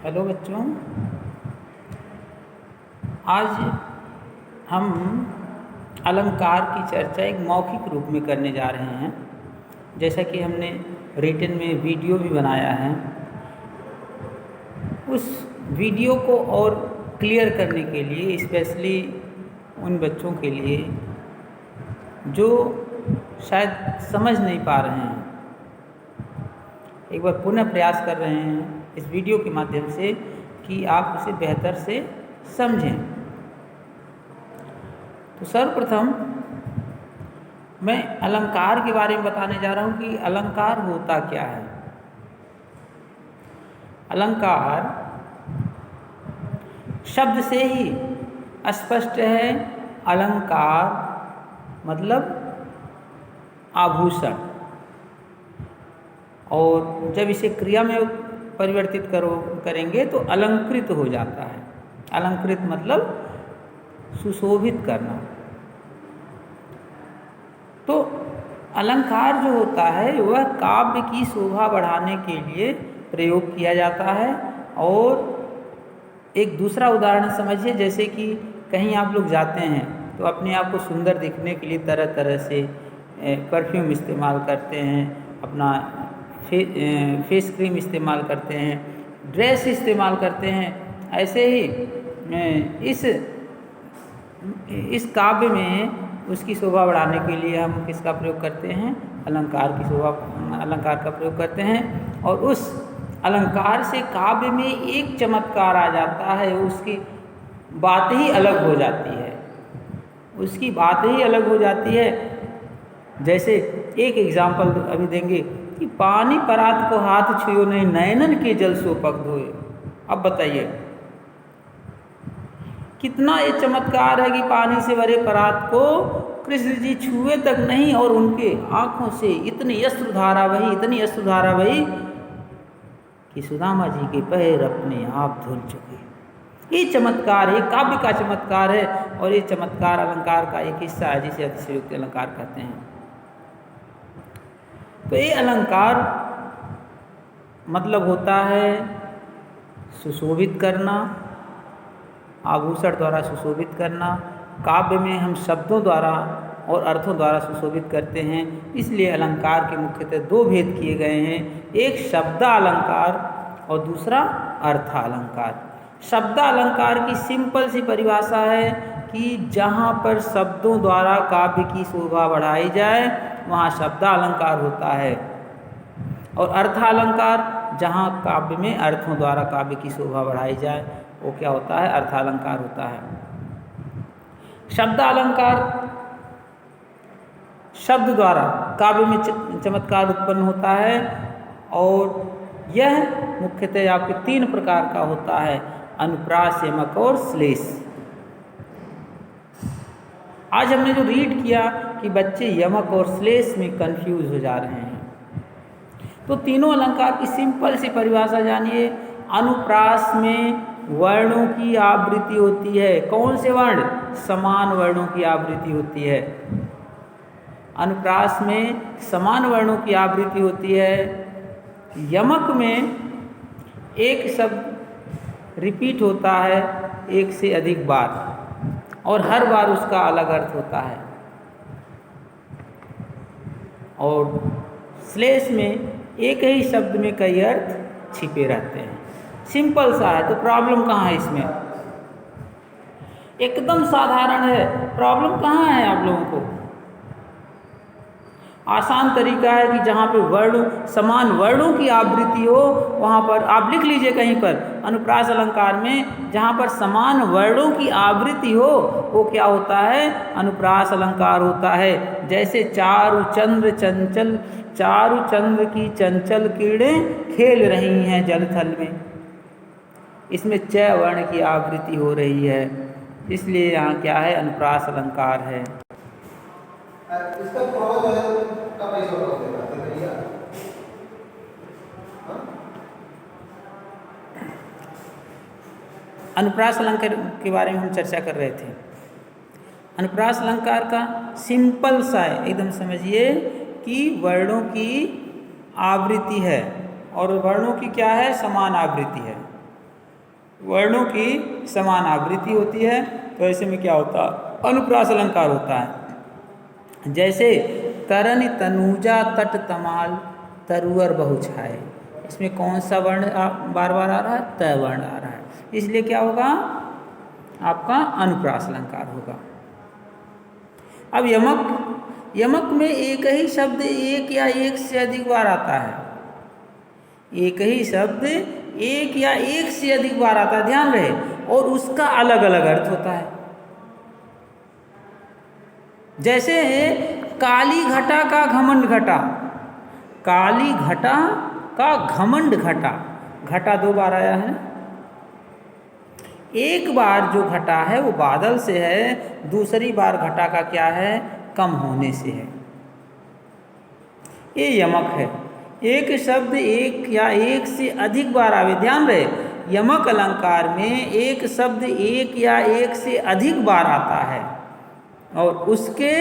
Hello बच्चों, आज हम अलंकार की चर्चा एक मौखिक रूप में करने जा रहे हैं। जैसा कि हमने रिटन में वीडियो भी बनाया है, उस वीडियो को और क्लियर करने के लिए, स्पेशली उन बच्चों के लिए जो शायद समझ नहीं पा रहे हैं, एक बार पुनः प्रयास कर रहे हैं इस वीडियो के माध्यम से कि आप उसे बेहतर से समझें। तो सर्वप्रथम मैं अलंकार के बारे में बताने जा रहा हूँ कि अलंकार होता क्या है। अलंकार शब्द से ही स्पष्ट है। अलंकार मतलब आभूषण, और जब इसे क्रिया में परिवर्तित करेंगे तो अलंकृत हो जाता है। अलंकृत मतलब सुशोभित करना। तो अलंकार जो होता है वह काव्य की शोभा बढ़ाने के लिए प्रयोग किया जाता है। और एक दूसरा उदाहरण समझिए, जैसे कि कहीं आप लोग जाते हैं तो अपने आप को सुंदर दिखने के लिए तरह तरह से परफ्यूम इस्तेमाल करते हैं, अपना फेस क्रीम इस्तेमाल करते हैं, ड्रेस इस्तेमाल करते हैं। ऐसे ही इस काव्य में उसकी शोभा बढ़ाने के लिए हम किसका प्रयोग करते हैं? अलंकार का प्रयोग करते हैं। और उस अलंकार से काव्य में एक चमत्कार आ जाता है, उसकी बात ही अलग हो जाती है। उसकी बात ही अलग हो जाती है। जैसे एक एग्जाम्पल अभी देंगे कि पानी परात को हाथ छुयो नहीं, नयनन के जल सो पग धोए। अब बताइए कितना ये चमत्कार है कि पानी से भरे परात को कृष्ण जी छुए तक नहीं, और उनके आंखों से इतनी अश्रुधारा बही, इतनी अश्रुधारा बही कि सुदामा जी के पैर अपने आप धुल चुके। ये चमत्कार है, काव्य का चमत्कार है। और ये चमत्कार अलंकार का एक हिस्सा है जिसे अतिशयोक्ति अलंकार कहते हैं। तो ये अलंकार मतलब होता है सुशोभित करना, आभूषण द्वारा सुशोभित करना। काव्य में हम शब्दों द्वारा और अर्थों द्वारा सुशोभित करते हैं। इसलिए अलंकार के मुख्यतः दो भेद किए गए हैं, एक शब्दालंकार और दूसरा अर्थालंकार। शब्दालंकार की सिंपल सी परिभाषा है कि जहाँ पर शब्दों द्वारा काव्य की शोभा बढ़ाई जाए वहाँ शब्दालंकार होता है। और अर्थालंकार जहाँ काव्य में अर्थों द्वारा काव्य की शोभा बढ़ाई जाए वो क्या होता है? अर्थालंकार होता है। शब्दालंकार शब्द द्वारा काव्य में चमत्कार उत्पन्न होता है, और यह मुख्यतः आपके तीन प्रकार का होता है: अनुप्रास, यमक और श्लेष। आज हमने जो रीड किया कि बच्चे यमक और श्लेष में कंफ्यूज हो जा रहे हैं, तो तीनों अलंकार की सिंपल सी परिभाषा जानिए। अनुप्रास में वर्णों की आवृत्ति होती है। कौन से वर्ण? समान वर्णों की आवृत्ति होती है। अनुप्रास में समान वर्णों की आवृत्ति होती है। यमक में एक शब्द रिपीट होता है एक से अधिक बार, और हर बार उसका अलग अर्थ होता है। और श्लेष में एक ही शब्द में कई अर्थ छिपे रहते हैं। सिंपल सा है, तो प्रॉब्लम कहाँ है इसमें? एकदम साधारण है। प्रॉब्लम कहाँ है आप लोगों को? आसान तरीका है कि जहाँ पे वर्ण समान वर्णों की आवृत्ति हो वहाँ पर आप लिख लीजिए कहीं पर, अनुप्रास अलंकार में जहाँ पर समान वर्णों की आवृत्ति हो वो क्या होता है? अनुप्रास अलंकार होता है। जैसे चारु चंद्र चंचल, चारु चंद्र की चंचल किरणें खेल रही हैं जल थल में, इसमें च वर्ण की आवृत्ति हो रही है, इसलिए यहाँ क्या है? अनुप्रास अलंकार है। अनुप्रास अलंकार के बारे में हम चर्चा कर रहे थे। अनुप्रास अलंकार का सिंपल सा है, एकदम समझिए कि वर्णों की आवृत्ति है, और वर्णों की क्या है? समान आवृत्ति है। वर्णों की समान आवृत्ति होती है, तो ऐसे में क्या होता है, अनुप्रास अलंकार होता है। जैसे तरन तनूजा तट तमाल तरुअर बहु छाए, इसमें कौन सा वर्ण बार बार आ रहा है, त वर्ण आ रहा है, इसलिए क्या होगा, आपका अनुप्रास अलंकार होगा। अब यमक, यमक में एक ही शब्द एक या एक से अधिक बार आता है, एक ही शब्द एक या एक से अधिक बार आता है, ध्यान रहे, और उसका अलग अलग अर्थ होता है। जैसे काली घटा का घमंड घटा, काली घटा का घमंड घटा, घटा 2 बार आया है, एक बार जो घटा है वो बादल से है, दूसरी बार घटा का क्या है, कम होने से है। ये यमक है, एक शब्द एक या एक से अधिक बार आवे, ध्यान रहे, यमक अलंकार में एक शब्द एक या एक से अधिक बार आता है और उसके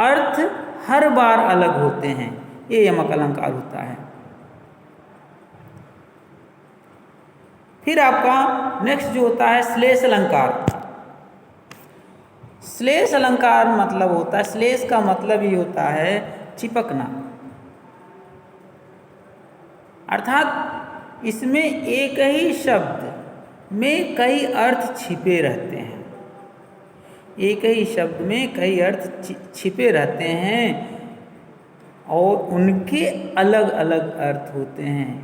अर्थ हर बार अलग होते हैं, ये यमक अलंकार होता है। फिर आपका नेक्स्ट जो होता है श्लेष अलंकार। श्लेष अलंकार मतलब होता है, श्लेष का मतलब ही होता है चिपकना, अर्थात इसमें एक ही शब्द में कई अर्थ छिपे रहते हैं, एक ही शब्द में कई अर्थ छिपे रहते हैं और उनके अलग अलग अर्थ होते हैं।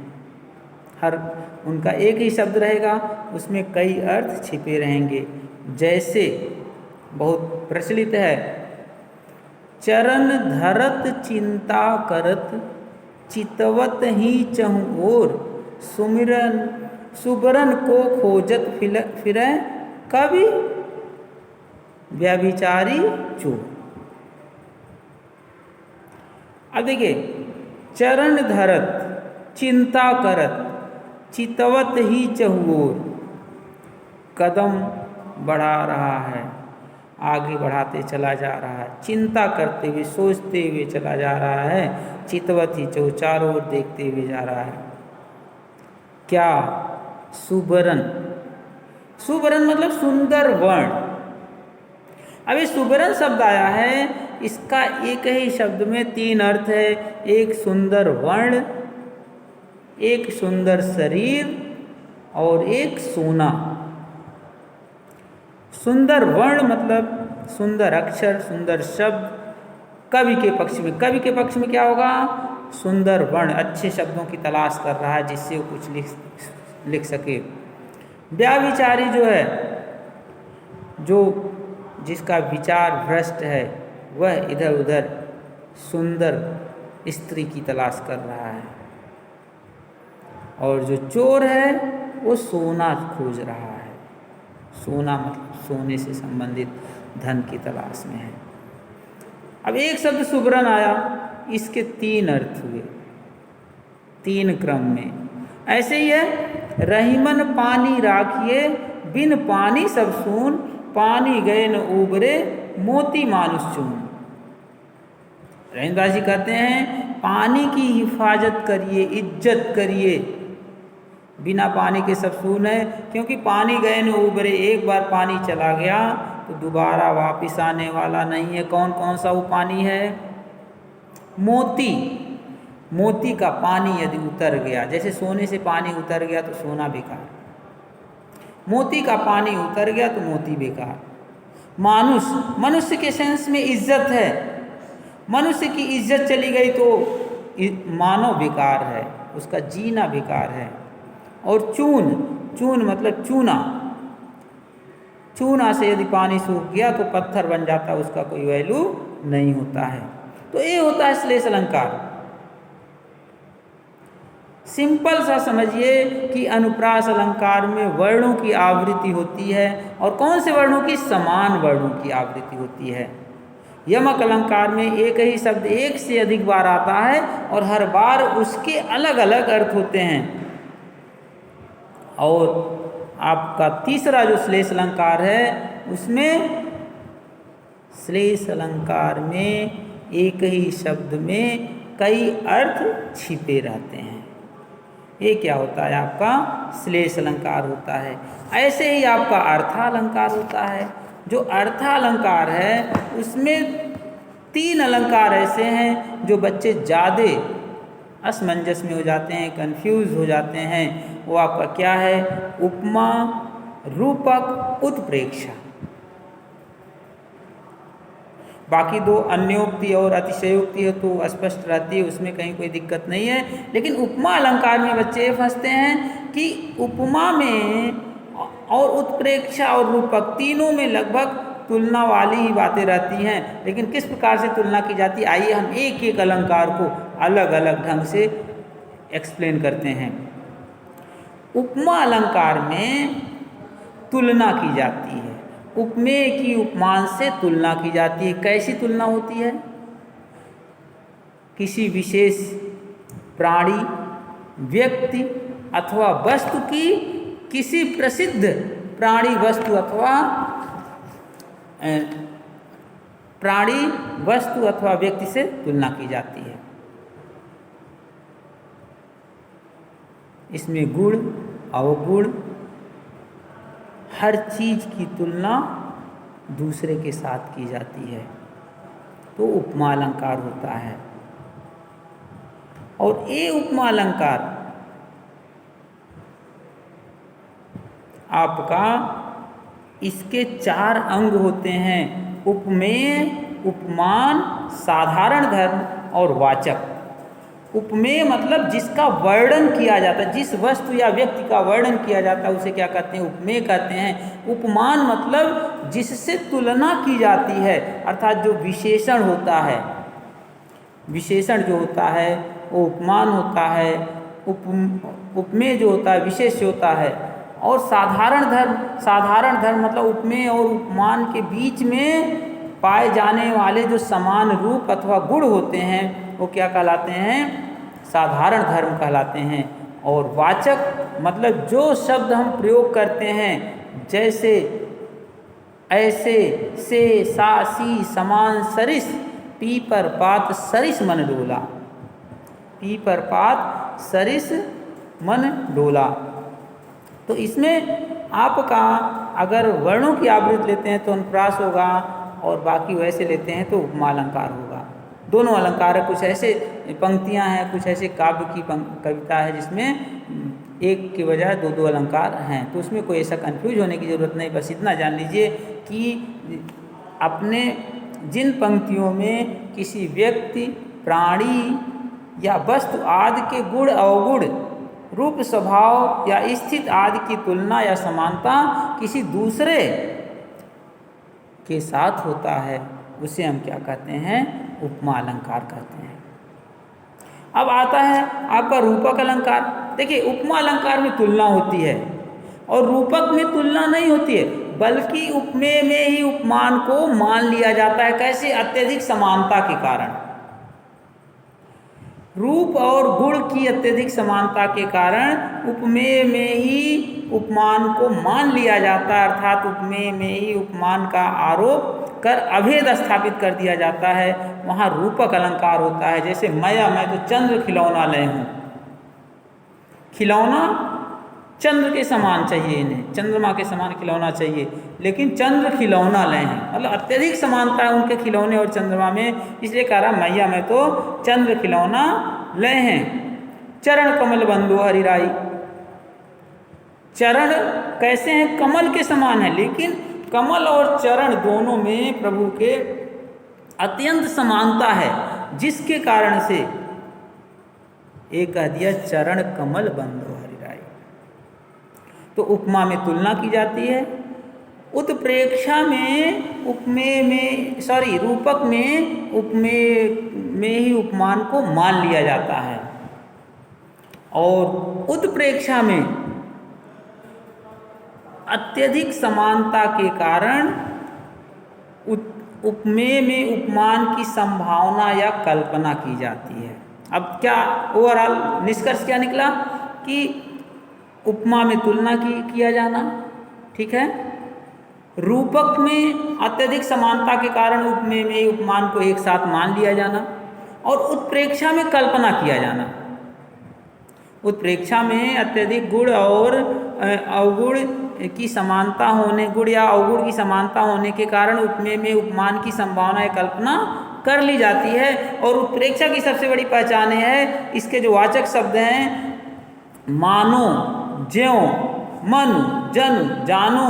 हर उनका एक ही शब्द रहेगा, उसमें कई अर्थ छिपे रहेंगे। जैसे बहुत प्रचलित है, चरण धरत चिंता करत चितवत ही चहु ओर सुमिरन सुबरन को खोजत फिरै कवि व्यभिचारी चोर। अब देखिए, चरण धरत चिंता करत चितवत ही चहु ओर, कदम बढ़ा रहा है, आगे बढ़ाते चला जा रहा है, चिंता करते हुए सोचते हुए चला जा रहा है, चितवत ही चहु, चारों ओर देखते हुए जा रहा है। क्या, सुबरन, सुबरन मतलब सुंदर वर्ण। अब ये सुबरन शब्द आया है, इसका एक ही शब्द में 3 अर्थ है, एक सुंदर वर्ण, एक सुंदर शरीर और एक सोना। सुंदर वर्ण मतलब सुंदर अक्षर, सुंदर शब्द। कवि के पक्ष में, कवि के पक्ष में क्या होगा, सुंदर वर्ण, अच्छे शब्दों की तलाश कर रहा है जिससे वो कुछ लिख सके। व्याभिचारी जो है, जो जिसका विचार भ्रष्ट है, वह इधर उधर सुंदर स्त्री की तलाश कर रहा है। और जो चोर है वो सोना खोज रहा है, सोना मतलब सोने से संबंधित धन की तलाश में है। अब एक शब्द सुबरन आया, इसके 3 अर्थ हुए, 3 क्रम में। ऐसे ही है, रहीमन पानी राखिए बिन पानी सब सून, पानी गए न उबरे मोती मानुष चून। रहीमदास जी कहते हैं, पानी की हिफाजत करिए, इज्जत करिए, बिना पानी के सब सून है, क्योंकि पानी गए न उबरे, एक बार पानी चला गया तो दोबारा वापस आने वाला नहीं है। कौन कौन सा वो पानी है, मोती। मोती का पानी यदि उतर गया, जैसे सोने से पानी उतर गया तो सोना बेकार, मोती का पानी उतर गया तो मोती बेकार। मानुष, मनुष्य के सेंस में इज्जत है, मनुष्य की इज्जत चली गई तो मानव बेकार है, उसका जीना बेकार है। और चून, चून मतलब चूना, चूना से यदि पानी सूख गया तो पत्थर बन जाता, उसका कोई वैल्यू नहीं होता है। तो ये होता है श्लेष अलंकार। सिंपल सा समझिए कि अनुप्रास अलंकार में वर्णों की आवृत्ति होती है, और कौन से वर्णों की, समान वर्णों की आवृत्ति होती है। यमक अलंकार में एक ही शब्द एक से अधिक बार आता है और हर बार उसके अलग अलग अर्थ होते हैं। और आपका तीसरा जो श्लेष अलंकार है, उसमें श्लेष अलंकार में एक ही शब्द में कई अर्थ छिपे रहते हैं। ये क्या होता है? आपका श्लेष अलंकार होता है। ऐसे ही आपका अर्थालंकार होता है। जो अर्थालंकार है उसमें 3 अलंकार ऐसे हैं जो बच्चे ज़्यादा असमंजस में हो जाते हैं, कंफ्यूज हो जाते हैं। वो आपका क्या है? उपमा, रूपक, उत्प्रेक्षा। बाकी 2 अन्योक्ति और अतिशयोक्ति है तो स्पष्ट रहती है, उसमें कहीं कोई दिक्कत नहीं है। लेकिन उपमा अलंकार में बच्चे ये फंसते हैं कि उपमा में और उत्प्रेक्षा और रूपक तीनों में लगभग तुलना वाली ही बातें रहती हैं। लेकिन किस प्रकार से तुलना की जाती है, आइए हम एक एक अलंकार को अलग अलग ढंग से एक्सप्लेन करते हैं। उपमा अलंकार में तुलना की जाती है। उपमेय की उपमान से तुलना की जाती है। कैसी तुलना होती है? किसी विशेष प्राणी, व्यक्ति अथवा वस्तु की किसी प्रसिद्ध प्राणी, वस्तु अथवा व्यक्ति से तुलना की जाती है। इसमें गुण, अवगुण, हर चीज की तुलना दूसरे के साथ की जाती है, तो उपमा अलंकार होता है। और ये उपमा अलंकार आपका, इसके 4 अंग होते हैं: उपमेय, उपमान, साधारण धर्म और वाचक। उपमेय मतलब जिसका वर्णन किया जाता है, जिस वस्तु या व्यक्ति का वर्णन किया जाता है उसे क्या कहते हैं? उपमेय कहते हैं। उपमान मतलब जिससे तुलना की जाती है, अर्थात जो विशेषण होता है, विशेषण जो होता है वो उपमान होता है। उपमेय जो होता है विशेष होता है। और साधारण धर्म, साधारण धर्म मतलब उपमेय और उपमान के बीच में पाए जाने वाले जो समान रूप अथवा गुण होते हैं वो क्या कहलाते हैं? साधारण धर्म कहलाते हैं। और वाचक मतलब जो शब्द हम प्रयोग करते हैं, जैसे ऐसे, से, सा, सी, समान, सरिस, पीपर, पात, सरिस, मन डोला। पीपर, पात, सरिस, मन डोला। तो इसमें आपका अगर वर्णों की आवृत्ति लेते हैं तो अनुप्रास होगा, और बाकी वैसे लेते हैं तो उपमा अलंकार होगा। दोनों अलंकार है। कुछ ऐसे पंक्तियां हैं, कुछ ऐसे काव्य की कविता है जिसमें एक की बजाय 2-2 अलंकार हैं, तो उसमें कोई ऐसा कंफ्यूज होने की ज़रूरत नहीं। बस इतना जान लीजिए कि अपने जिन पंक्तियों में किसी व्यक्ति, प्राणी या वस्तु आदि के गुण, अवगुण, रूप, स्वभाव या स्थित आदि की तुलना या समानता किसी दूसरे के साथ होता है, उसे हम क्या कहते हैं? उपमा अलंकार कहते हैं। अब आता है आपका रूपक अलंकार। देखिए, उपमा अलंकार में तुलना होती है और रूपक में तुलना नहीं होती है, बल्कि उपमेय में ही उपमान को मान लिया जाता है। कैसे? अत्यधिक समानता के कारण। रूप और गुण की अत्यधिक समानता के कारण उपमेय में ही उपमान को मान लिया जाता है, अर्थात उपमेय में ही उपमान का आरोप कर अभेद स्थापित कर दिया जाता है। वहाँ रूपक अलंकार होता है। जैसे मैं तो चंद्र खिलौना ले हूँ। खिलौना चंद्र के समान चाहिए, इन्हें चंद्रमा के समान खिलौना चाहिए, लेकिन चंद्र खिलौना ले हैं, मतलब अत्यधिक समानता है उनके खिलौने और चंद्रमा में, इसलिए कह रहा मैया मैं तो चंद्र खिलौना ले हैं। चरण कमल बंधु हरिराई। चरण कैसे हैं? कमल के समान है, लेकिन कमल और चरण दोनों में प्रभु के अत्यंत समानता है, जिसके कारण से एक कह दिया चरण कमल बंधु हरिराई। तो उपमा में तुलना की जाती है, उत्प्रेक्षा में उपमेय में रूपक में उपमेय में ही उपमान को मान लिया जाता है, और उत्प्रेक्षा में अत्यधिक समानता के कारण उपमेय में उपमान की संभावना या कल्पना की जाती है। अब क्या ओवरऑल निष्कर्ष क्या निकला? कि उपमा में तुलना किया जाना, ठीक है, रूपक में अत्यधिक समानता के कारण उपमेय में उपमान को एक साथ मान लिया जाना, और उत्प्रेक्षा में कल्पना किया जाना। उत्प्रेक्षा में अत्यधिक गुण और अवगुण की समानता होने, गुण या अवगुण की समानता होने के कारण उपमेय में उपमान की संभावना या कल्पना कर ली जाती है। और उत्प्रेक्षा की सबसे बड़ी पहचान है, इसके जो वाचक शब्द हैं मानो, ज्यों, मनु, जनु, जानो,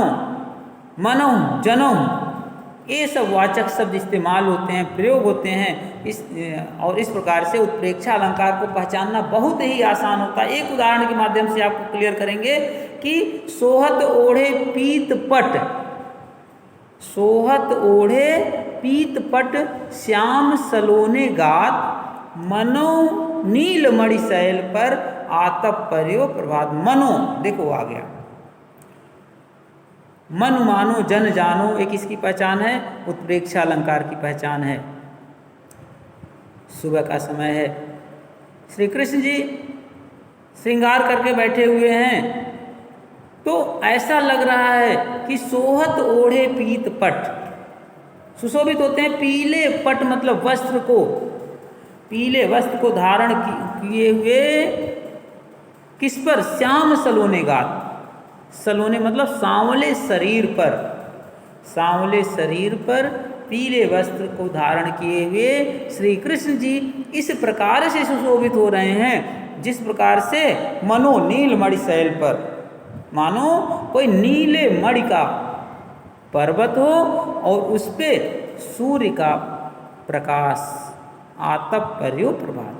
मनो, जनो, ये सब वाचक शब्द इस्तेमाल होते हैं, प्रयोग होते हैं। इस प्रकार से उत्प्रेक्षा अलंकार को पहचानना बहुत ही आसान होता है। एक उदाहरण के माध्यम से आपको क्लियर करेंगे कि सोहत ओढ़े पीत पट, सोहत ओढ़े पीत पट, श्याम सलोने गात, मनो नील मणि शैल पर, आतप पर्यो प्रभात। मनो देखो आ गया, मन मानो, जन जानो, एक इसकी पहचान है, उत्प्रेक्षा अलंकार की पहचान है। सुबह का समय है, श्री कृष्ण जी श्रृंगार करके बैठे हुए हैं, तो ऐसा लग रहा है कि सोहत ओढ़े पीत पट, सुशोभित होते हैं पीले पट मतलब वस्त्र को, पीले वस्त्र को धारण किए हुए, किस पर? श्याम सलोने गात, सलोने मतलब सांवले शरीर पर, सांवले शरीर पर पीले वस्त्र को धारण किए हुए श्री कृष्ण जी इस प्रकार से सुशोभित हो रहे हैं जिस प्रकार से मनो नील मणि शैल पर, मानो कोई नीले मणि का पर्वत हो और उस पे सूर्य का प्रकाश, आतप पर्यो प्रभात,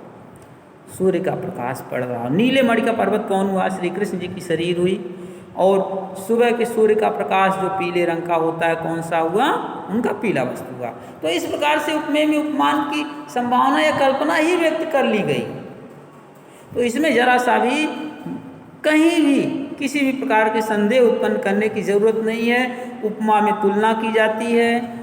सूर्य का प्रकाश पड़ रहा। नीले मणि का पर्वत कौन हुआ? श्री कृष्ण जी की शरीर हुई। और सुबह के सूर्य का प्रकाश जो पीले रंग का होता है कौन सा हुआ? उनका पीला वस्त्र हुआ। तो इस प्रकार से उपमेय में उपमान की संभावना या कल्पना ही व्यक्त कर ली गई। तो इसमें जरा सा भी कहीं भी किसी भी प्रकार के संदेह उत्पन्न करने की जरूरत नहीं है। उपमा में तुलना की जाती है,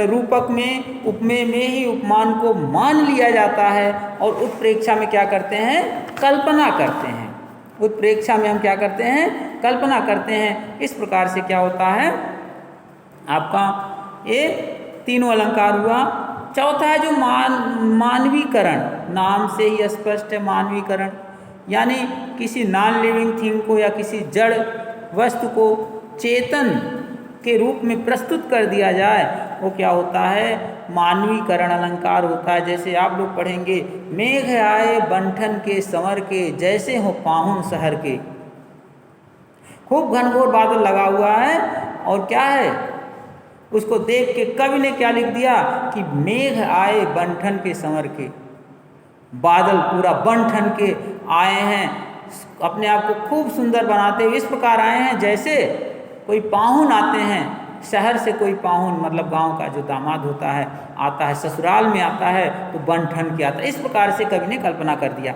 रूपक में उपमेय में ही उपमान को मान लिया जाता है और उत्प्रेक्षा में क्या करते हैं? कल्पना करते हैं। उत्प्रेक्षा में हम क्या करते हैं? कल्पना करते हैं। इस प्रकार से क्या होता है आपका? ये तीनों अलंकार हुआ। चौथा है जो मानवीकरण, नाम से ही स्पष्ट है मानवीकरण, यानी किसी नॉन लिविंग थिंग को या किसी जड़ वस्तु को चेतन के रूप में प्रस्तुत कर दिया जाए, वो क्या होता है? मानवीकरण अलंकार होता है। जैसे आप लोग पढ़ेंगे, मेघ आए बंठन के संवर के, जैसे हो पाहुन शहर के। खूब घनघोर बादल लगा हुआ है और क्या है, उसको देख के कवि ने क्या लिख दिया कि मेघ आए बंठन के संवर के। बादल पूरा बंठन के आए हैं, अपने आप को खूब सुंदर बनाते हुए इस प्रकार आए हैं जैसे कोई पाहुन आते हैं। शहर से कोई पाहुन मतलब गांव का जो दामाद होता है आता है, ससुराल में आता है तो बन ठन के आता है। इस प्रकार से कवि ने कल्पना कर दिया।